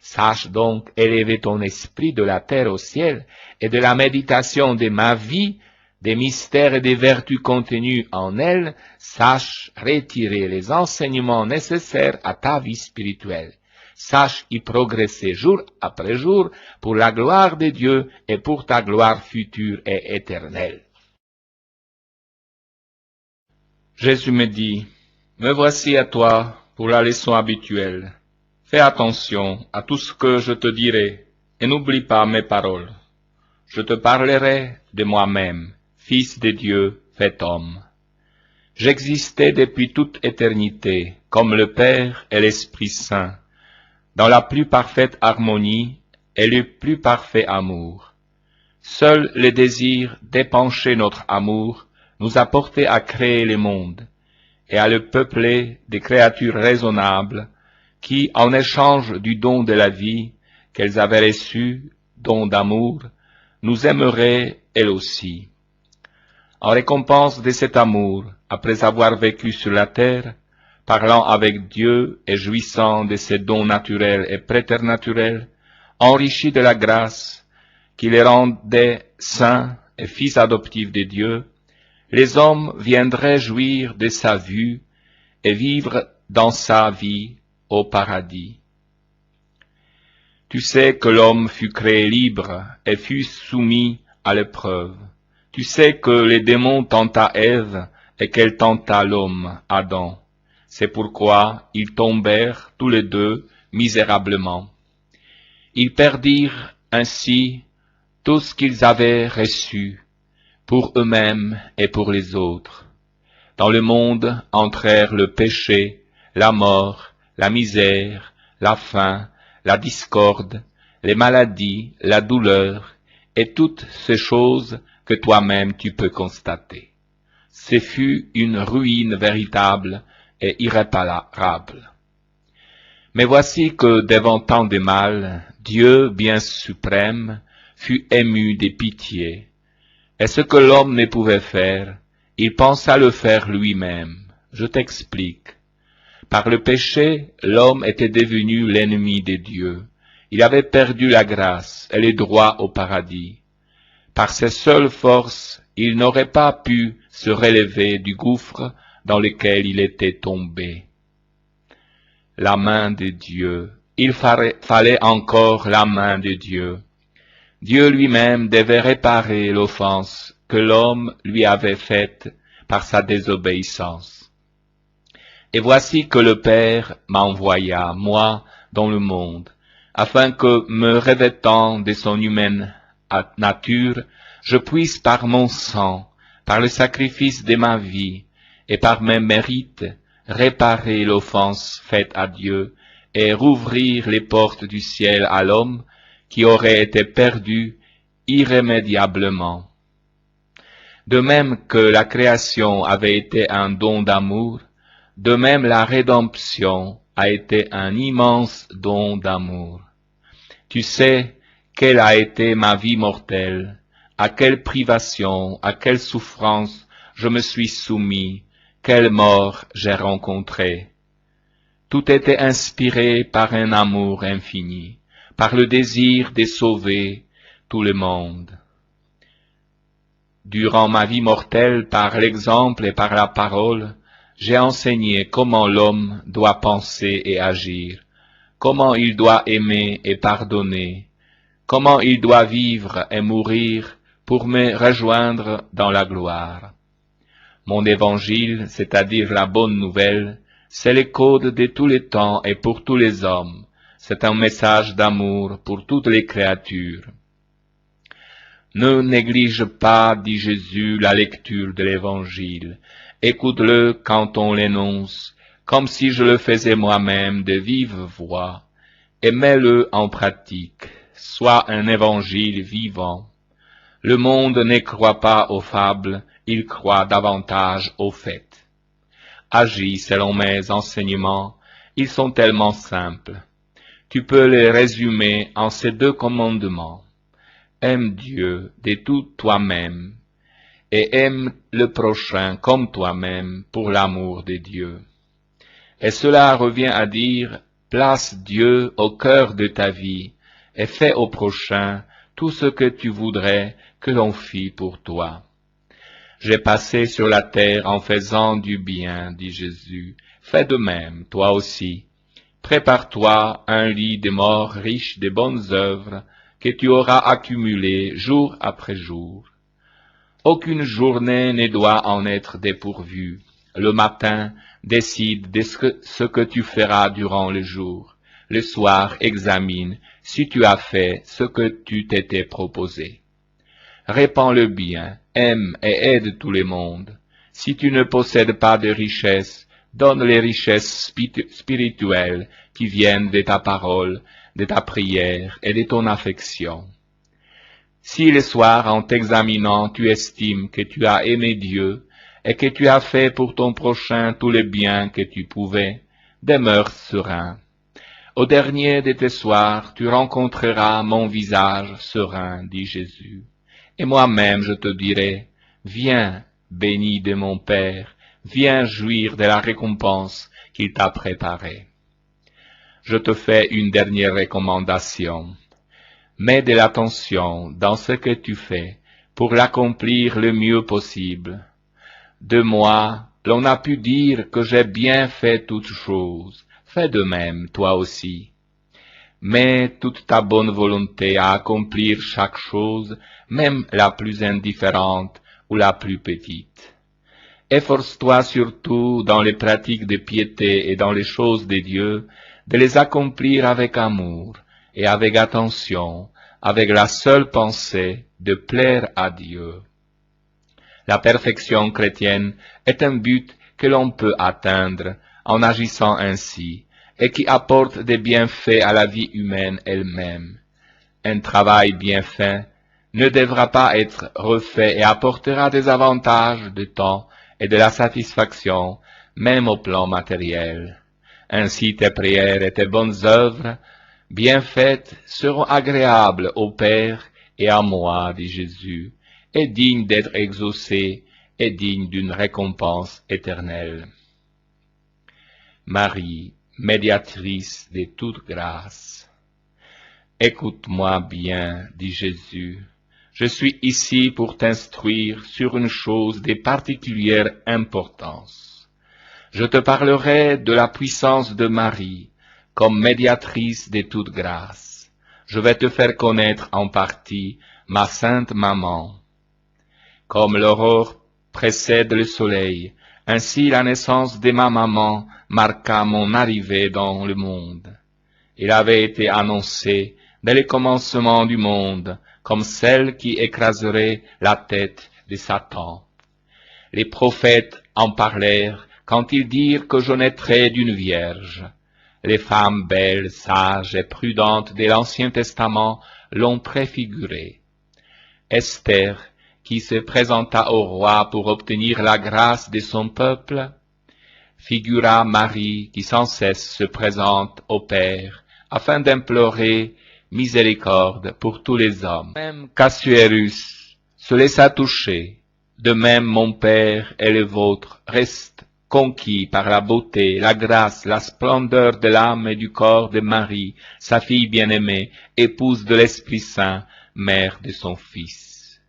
Sache donc élever ton esprit de la terre au ciel et de la méditation de ma vie, des mystères et des vertus contenus en elle, sache retirer les enseignements nécessaires à ta vie spirituelle. Sache y progresser jour après jour pour la gloire de Dieu et pour ta gloire future et éternelle. Jésus me dit, me voici à toi pour la leçon habituelle. Fais attention à tout ce que je te dirai et n'oublie pas mes paroles. Je te parlerai de moi-même, Fils de Dieu fait homme. J'existais depuis toute éternité, comme le Père et l'Esprit Saint, dans la plus parfaite harmonie et le plus parfait amour. Seul le désir d'épancher notre amour nous a portés à créer le monde et à le peupler de créatures raisonnables qui, en échange du don de la vie qu'elles avaient reçu, don d'amour, nous aimeraient elles aussi. En récompense de cet amour, après avoir vécu sur la terre, parlant avec Dieu et jouissant de ses dons naturels et préternaturels, enrichis de la grâce qui les rendait saints et fils adoptifs de Dieu, les hommes viendraient jouir de sa vue et vivre dans sa vie au paradis. Tu sais que l'homme fut créé libre et fut soumis à l'épreuve. Tu sais que les démons tenta Ève et qu'elle tenta l'homme, Adam. C'est pourquoi ils tombèrent tous les deux misérablement. Ils perdirent ainsi tout ce qu'ils avaient reçu pour eux-mêmes et pour les autres. Dans le monde entrèrent le péché, la mort, la misère, la faim, la discorde, les maladies, la douleur, et toutes ces choses que toi-même tu peux constater. Ce fut une ruine véritable et irréparable. Mais voici que devant tant de mal, Dieu bien suprême fut ému de pitié, et ce que l'homme ne pouvait faire, il pensa le faire lui-même. Je t'explique. Par le péché, l'homme était devenu l'ennemi de Dieu. Il avait perdu la grâce et le droit au paradis. Par ses seules forces, il n'aurait pas pu se relever du gouffre dans lequel il était tombé. La main de Dieu. Il fallait encore la main de Dieu. Dieu lui-même devait réparer l'offense que l'homme lui avait faite par sa désobéissance. Et voici que le Père m'envoya, moi, dans le monde, afin que, me revêtant de son humaine nature, je puisse par mon sang, par le sacrifice de ma vie, et par mes mérites, réparer l'offense faite à Dieu, et rouvrir les portes du ciel à l'homme qui aurait été perdu irrémédiablement. De même que la création avait été un don d'amour, de même la rédemption a été un immense don d'amour. Tu sais quelle a été ma vie mortelle, à quelle privation, à quelle souffrance je me suis soumis, quelle mort j'ai rencontrée. Tout était inspiré par un amour infini, par le désir de sauver tout le monde. Durant ma vie mortelle, par l'exemple et par la parole, j'ai enseigné comment l'homme doit penser et agir, comment il doit aimer et pardonner, comment il doit vivre et mourir pour me rejoindre dans la gloire. Mon évangile, c'est-à-dire la bonne nouvelle, c'est le code de tous les temps et pour tous les hommes. C'est un message d'amour pour toutes les créatures. Ne néglige pas, dit Jésus, la lecture de l'Évangile. Écoute-le quand on l'énonce, comme si je le faisais moi-même de vive voix, et mets-le en pratique. Sois un Évangile vivant. Le monde ne croit pas aux fables, il croit davantage aux faits. Agis selon mes enseignements, ils sont tellement simples. Tu peux les résumer en ces 2 commandements. Aime Dieu de tout toi-même, et aime le prochain comme toi-même pour l'amour de Dieu. Et cela revient à dire, place Dieu au cœur de ta vie, et fais au prochain tout ce que tu voudrais que l'on fît pour toi. J'ai passé sur la terre en faisant du bien, dit Jésus. Fais de même, toi aussi. Prépare-toi un lit de mort riche de bonnes œuvres que tu auras accumulées jour après jour. Aucune journée ne doit en être dépourvue. Le matin, décide de ce que tu feras durant le jour. Le soir, examine si tu as fait ce que tu t'étais proposé. Répands le bien, aime et aide tout le monde. Si tu ne possèdes pas de richesses, donne les richesses spirituelles qui viennent de ta parole, de ta prière et de ton affection. Si le soir, en t'examinant, tu estimes que tu as aimé Dieu et que tu as fait pour ton prochain tout le bien que tu pouvais, demeure serein. Au dernier de tes soirs, tu rencontreras mon visage serein, dit Jésus. Et moi-même je te dirai, viens, béni de mon Père, viens jouir de la récompense qu'il t'a préparée. Je te fais une dernière recommandation. Mets de l'attention dans ce que tu fais pour l'accomplir le mieux possible. De moi, l'on a pu dire que j'ai bien fait toutes choses. Fais de même, toi aussi. Mets toute ta bonne volonté à accomplir chaque chose, même la plus indifférente ou la plus petite. Efforce-toi surtout dans les pratiques de piété et dans les choses de Dieu, de les accomplir avec amour et avec attention, avec la seule pensée de plaire à Dieu. La perfection chrétienne est un but que l'on peut atteindre en agissant ainsi, et qui apporte des bienfaits à la vie humaine elle-même. Un travail bien fait ne devra pas être refait et apportera des avantages de temps et de la satisfaction, même au plan matériel. Ainsi tes prières et tes bonnes œuvres, bien faites, seront agréables au Père et à moi, dit Jésus, et dignes d'être exaucées et dignes d'une récompense éternelle. Marie, médiatrice de toute grâce. Écoute-moi bien, dit Jésus, je suis ici pour t'instruire sur une chose de particulière importance. Je te parlerai de la puissance de Marie, comme médiatrice de toute grâce. Je vais te faire connaître en partie ma sainte maman. Comme l'aurore précède le soleil, ainsi la naissance de ma maman marqua mon arrivée dans le monde. Il avait été annoncé dès le commencement du monde comme celle qui écraserait la tête de Satan. Les prophètes en parlèrent quand ils dirent que je naîtrais d'une vierge. Les femmes belles, sages et prudentes de l'Ancien Testament l'ont préfiguré. Esther, qui se présenta au roi pour obtenir la grâce de son peuple, figura Marie qui sans cesse se présente au Père afin d'implorer miséricorde pour tous les hommes. Même Qu'Assuérus se laissa toucher, de même mon Père et le vôtre restent conquis par la beauté, la grâce, la splendeur de l'âme et du corps de Marie, sa fille bien-aimée, épouse de l'Esprit Saint, mère de son Fils.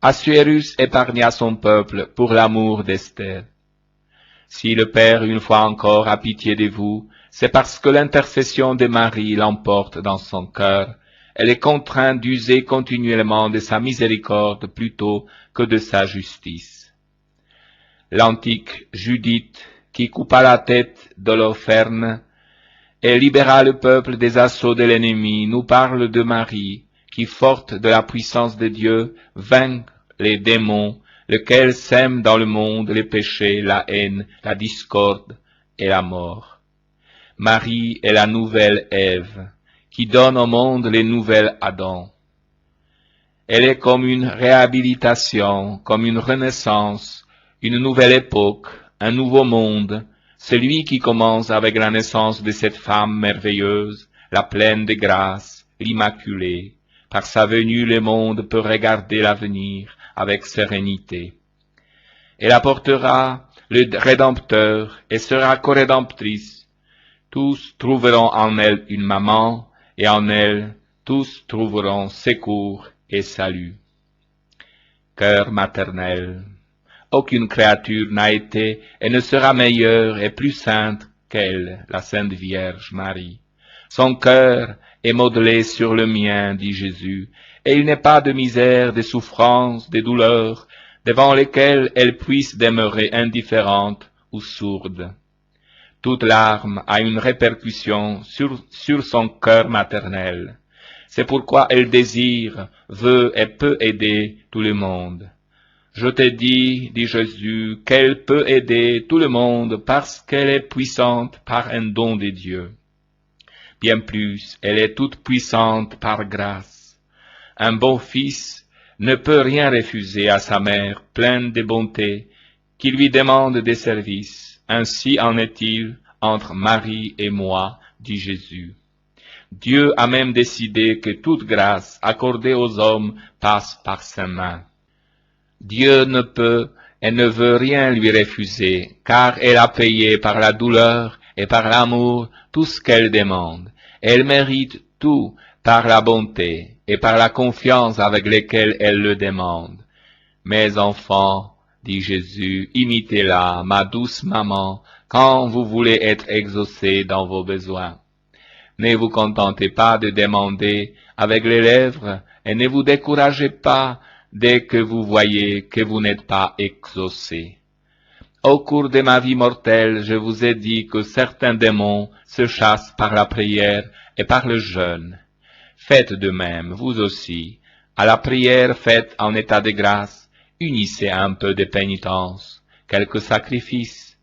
Assuérus épargna son peuple pour l'amour d'Esther. Si le Père une fois encore a pitié de vous, c'est parce que l'intercession de Marie l'emporte dans son cœur. Elle est contrainte d'user continuellement de sa miséricorde plutôt que de sa justice. L'antique Judith, qui coupa la tête d'Holoferne et libéra le peuple des assauts de l'ennemi, nous parle de Marie, qui, forte de la puissance de Dieu, vainc les démons, lesquels sèment dans le monde les péchés, la haine, la discorde et la mort. Marie est la nouvelle Ève, qui donne au monde les nouvelles Adam. Elle est comme une réhabilitation, comme une renaissance, une nouvelle époque, un nouveau monde, celui qui commence avec la naissance de cette femme merveilleuse, la pleine de grâce, l'Immaculée. Par sa venue, le monde peut regarder l'avenir avec sérénité. Elle apportera le Rédempteur et sera co-rédemptrice. Tous trouveront en elle une maman, et en elle, tous trouveront secours et salut. Cœur maternel, aucune créature n'a été et ne sera meilleure et plus sainte qu'elle, la Sainte Vierge Marie. Son cœur est modelé sur le mien, dit Jésus, et il n'est pas de misère, de souffrance, de douleurs, devant lesquelles elle puisse demeurer indifférente ou sourde. Toute larme a une répercussion sur son cœur maternel. C'est pourquoi elle désire, veut et peut aider tout le monde. Je te dis, dit Jésus, qu'elle peut aider tout le monde parce qu'elle est puissante par un don de Dieu. Bien plus, elle est toute puissante par grâce. Un bon fils ne peut rien refuser à sa mère pleine de bonté qui lui demande des services. Ainsi en est-il entre Marie et moi, dit Jésus. Dieu a même décidé que toute grâce accordée aux hommes passe par ses mains. Dieu ne peut Elle ne veut rien lui refuser, car elle a payé par la douleur et par l'amour tout ce qu'elle demande. Elle mérite tout par la bonté et par la confiance avec laquelle elle le demande. Mes enfants, dit Jésus, imitez-la, ma douce maman, quand vous voulez être exaucés dans vos besoins. Ne vous contentez pas de demander avec les lèvres et ne vous découragez pas dès que vous voyez que vous n'êtes pas exaucés. Au cours de ma vie mortelle, je vous ai dit que certains démons se chassent par la prière et par le jeûne. Faites de même, vous aussi. À la prière faite en état de grâce, unissez un peu de pénitence, quelques sacrifices.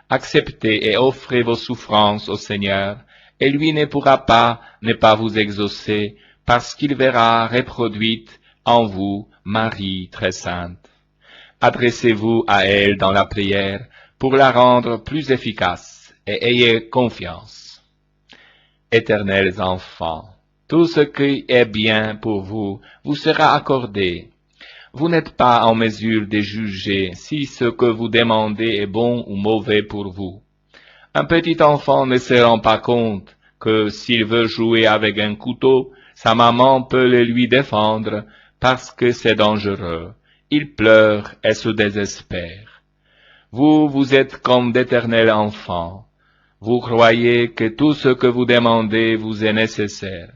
Acceptez et offrez vos souffrances au Seigneur, et lui ne pourra pas ne pas vous exaucer, parce qu'il verra reproduite en vous Marie très sainte. Adressez-vous à elle dans la prière pour la rendre plus efficace, et ayez confiance. Éternels enfants, tout ce qui est bien pour vous vous sera accordé. Vous n'êtes pas en mesure de juger si ce que vous demandez est bon ou mauvais pour vous. Un petit enfant ne se rend pas compte que s'il veut jouer avec un couteau, sa maman peut le lui défendre parce que c'est dangereux. Il pleure et se désespère. Vous, vous êtes comme d'éternels enfants. Vous croyez que tout ce que vous demandez vous est nécessaire.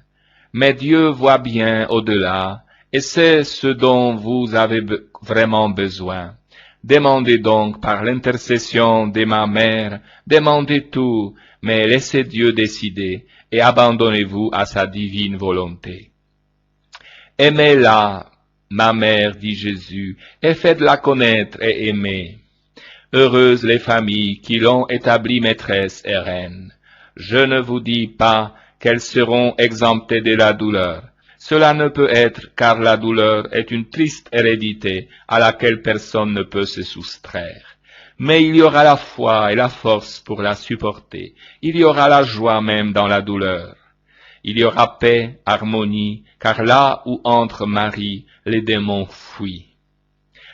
Mais Dieu voit bien au-delà, et c'est ce dont vous avez vraiment besoin. Demandez donc par l'intercession de ma mère, demandez tout, mais laissez Dieu décider, et abandonnez-vous à sa divine volonté. Aimez-la, ma mère, dit Jésus, et faites-la connaître et aimer. Heureuses les familles qui l'ont établie maîtresse et reine. Je ne vous dis pas qu'elles seront exemptées de la douleur. Cela ne peut être, car la douleur est une triste hérédité à laquelle personne ne peut se soustraire. Mais il y aura la foi et la force pour la supporter. Il y aura la joie même dans la douleur. Il y aura paix, harmonie, car là où entre Marie, les démons fuient.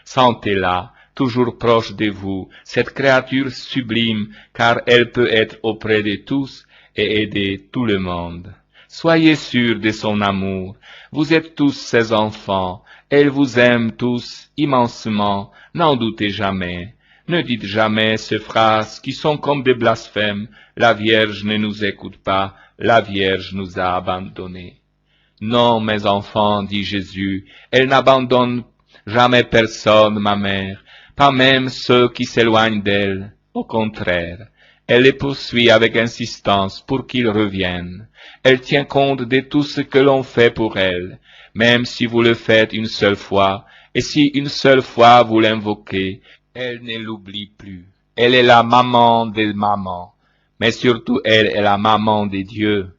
Sentez-la, toujours proche de vous, cette créature sublime, car elle peut être auprès de tous et aider tout le monde. Soyez sûrs de son amour. Vous êtes tous ses enfants. Elle vous aime tous immensement. N'en doutez jamais. Ne dites jamais ces phrases qui sont comme des blasphèmes. La Vierge ne nous écoute pas. La Vierge nous a abandonnés. Non, mes enfants, dit Jésus, elle n'abandonne jamais personne, ma mère, pas même ceux qui s'éloignent d'elle. Au contraire, elle les poursuit avec insistance pour qu'ils reviennent. Elle tient compte de tout ce que l'on fait pour elle, même si vous le faites une seule fois, et si une seule fois vous l'invoquez, elle ne l'oublie plus. Elle est la maman des mamans, mais surtout elle est la maman des dieux,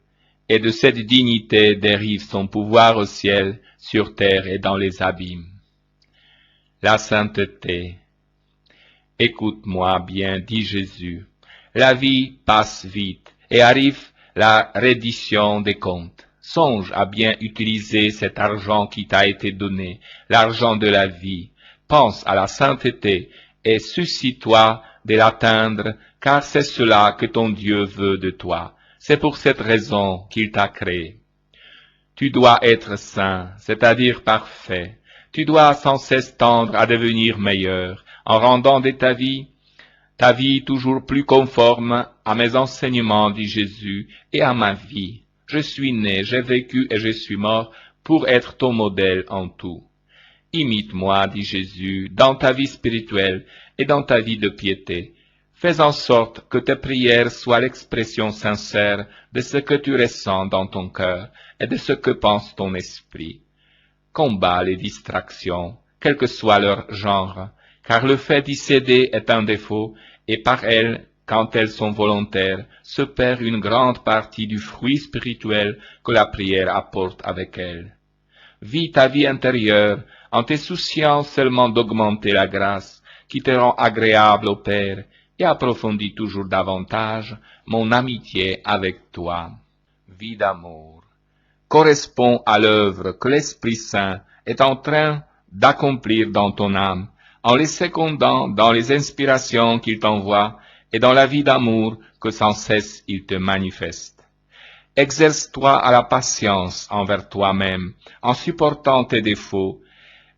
et de cette dignité dérive son pouvoir au ciel, sur terre et dans les abîmes. La sainteté. Écoute-moi bien, dit Jésus. La vie passe vite et arrive la reddition des comptes. Songe à bien utiliser cet argent qui t'a été donné, l'argent de la vie. Pense à la sainteté et soucie-toi de l'atteindre, car c'est cela que ton Dieu veut de toi. C'est pour cette raison qu'il t'a créé. Tu dois être saint, c'est-à-dire parfait. Tu dois sans cesse tendre à devenir meilleur, en rendant de ta vie toujours plus conforme à mes enseignements, dit Jésus, et à ma vie. Je suis né, j'ai vécu et je suis mort pour être ton modèle en tout. Imite-moi, dit Jésus, dans ta vie spirituelle et dans ta vie de piété. Fais en sorte que tes prières soient l'expression sincère de ce que tu ressens dans ton cœur et de ce que pense ton esprit. Combat les distractions, quel que soit leur genre, car le fait d'y céder est un défaut, et par elles, quand elles sont volontaires, se perd une grande partie du fruit spirituel que la prière apporte avec elle. Vis ta vie intérieure en te souciant seulement d'augmenter la grâce qui te rend agréable au Père, et approfondis toujours davantage mon amitié avec toi. Vie d'amour correspond à l'œuvre que l'Esprit Saint est en train d'accomplir dans ton âme, en les sécondant dans les inspirations qu'il t'envoie et dans la vie d'amour que sans cesse il te manifeste. Exerce-toi à la patience envers toi-même, en supportant tes défauts,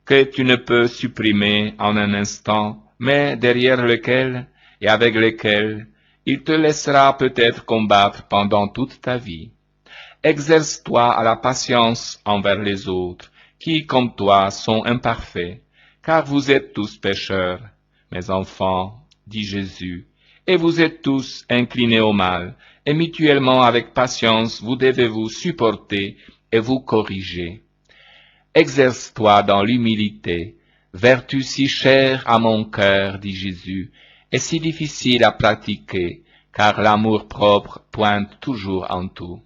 que tu ne peux supprimer en un instant, mais derrière lesquels et avec lesquels il te laissera peut-être combattre pendant toute ta vie. Exerce-toi à la patience envers les autres, qui, comme toi, sont imparfaits, car vous êtes tous pécheurs, mes enfants, dit Jésus, et vous êtes tous inclinés au mal, et mutuellement avec patience vous devez vous supporter et vous corriger. Exerce-toi dans l'humilité, vertu si chère à mon cœur, dit Jésus, et si difficile à pratiquer, car l'amour-propre pointe toujours en tout.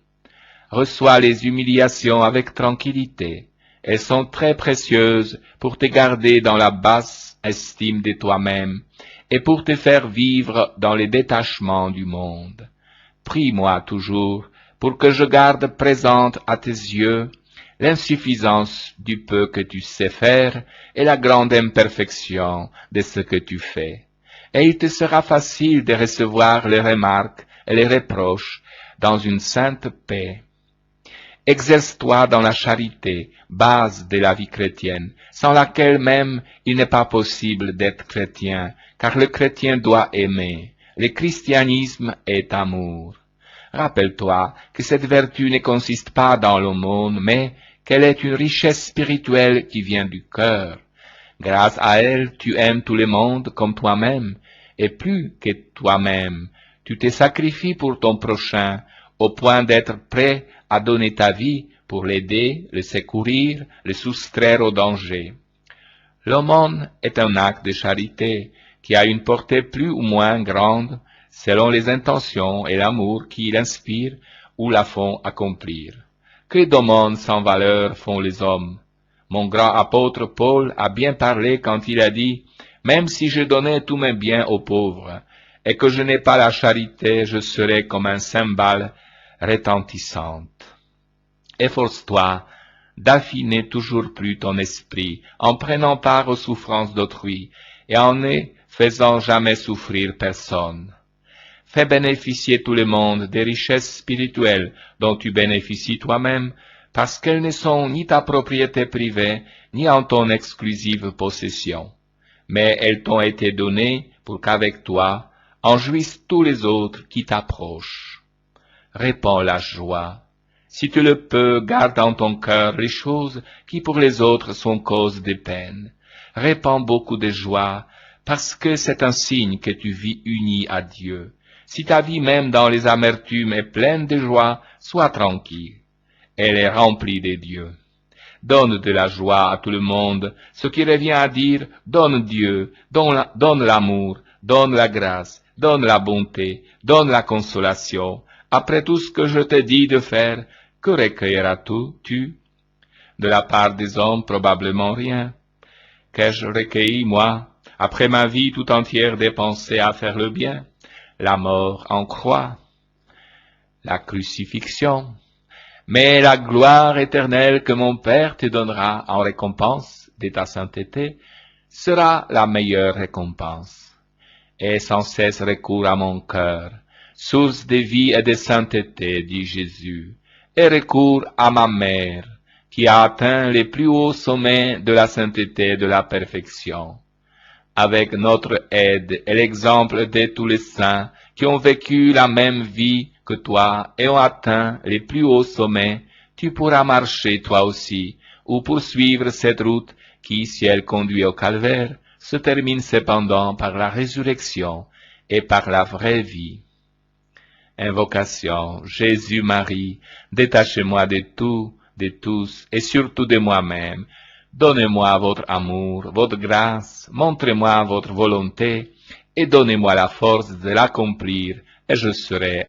Reçois les humiliations avec tranquillité, elles sont très précieuses pour te garder dans la basse estime de toi-même et pour te faire vivre dans les détachements du monde. Prie-moi toujours pour que je garde présente à tes yeux l'insuffisance du peu que tu sais faire et la grande imperfection de ce que tu fais. Et il te sera facile de recevoir les remarques et les reproches dans une sainte paix. Exerce-toi dans la charité, base de la vie chrétienne, sans laquelle même il n'est pas possible d'être chrétien, car le chrétien doit aimer. Le christianisme est amour. Rappelle-toi que cette vertu ne consiste pas dans l'aumône, mais qu'elle est une richesse spirituelle qui vient du cœur. Grâce à elle, tu aimes tout le monde comme toi-même, et plus que toi-même, tu te sacrifies pour ton prochain, au point d'être prêt à donner ta vie pour l'aider, le secourir, le soustraire au danger. L'aumône est un acte de charité qui a une portée plus ou moins grande selon les intentions et l'amour qui l'inspirent ou la font accomplir. Que d'aumônes sans valeur font les hommes. Mon grand apôtre Paul a bien parlé quand il a dit « Même si je donnais tous mes biens aux pauvres, et que je n'ai pas la charité, je serais comme un cymbale retentissante. » Efforce-toi d'affiner toujours plus ton esprit en prenant part aux souffrances d'autrui et en ne faisant jamais souffrir personne. Fais bénéficier tout le monde des richesses spirituelles dont tu bénéficies toi-même, parce qu'elles ne sont ni ta propriété privée, ni en ton exclusive possession. Mais elles t'ont été données pour qu'avec toi en jouissent tous les autres qui t'approchent. Répands la joie. Si tu le peux, garde en ton cœur les choses qui pour les autres sont cause de peine. Répands beaucoup de joie, parce que c'est un signe que tu vis uni à Dieu. Si ta vie même dans les amertumes est pleine de joie, sois tranquille. Elle est remplie de Dieu. Donne de la joie à tout le monde, ce qui revient à dire, donne Dieu, donne l'amour, donne la grâce, donne la bonté, donne la consolation. Après tout ce que je te dis de faire, que recueilleras-tu? De la part des hommes, probablement rien. Qu'ai-je recueilli, moi, après ma vie tout entière dépensée à faire le bien? La mort en croix, la crucifixion, mais la gloire éternelle que mon Père te donnera en récompense de ta sainteté sera la meilleure récompense. Et sans cesse recours à mon cœur, source de vie et de sainteté, dit Jésus, et recours à ma mère, qui a atteint les plus hauts sommets de la sainteté et de la perfection. Avec notre aide et l'exemple de tous les saints qui ont vécu la même vie que toi et ont atteint les plus hauts sommets, tu pourras marcher toi aussi, ou poursuivre cette route qui, si elle conduit au calvaire, se termine cependant par la résurrection et par la vraie vie. Invocation, Jésus-Marie, détachez-moi de tout, de tous, et surtout de moi-même. Donnez-moi votre amour, votre grâce, montrez-moi votre volonté, et donnez-moi la force de l'accomplir, et je serai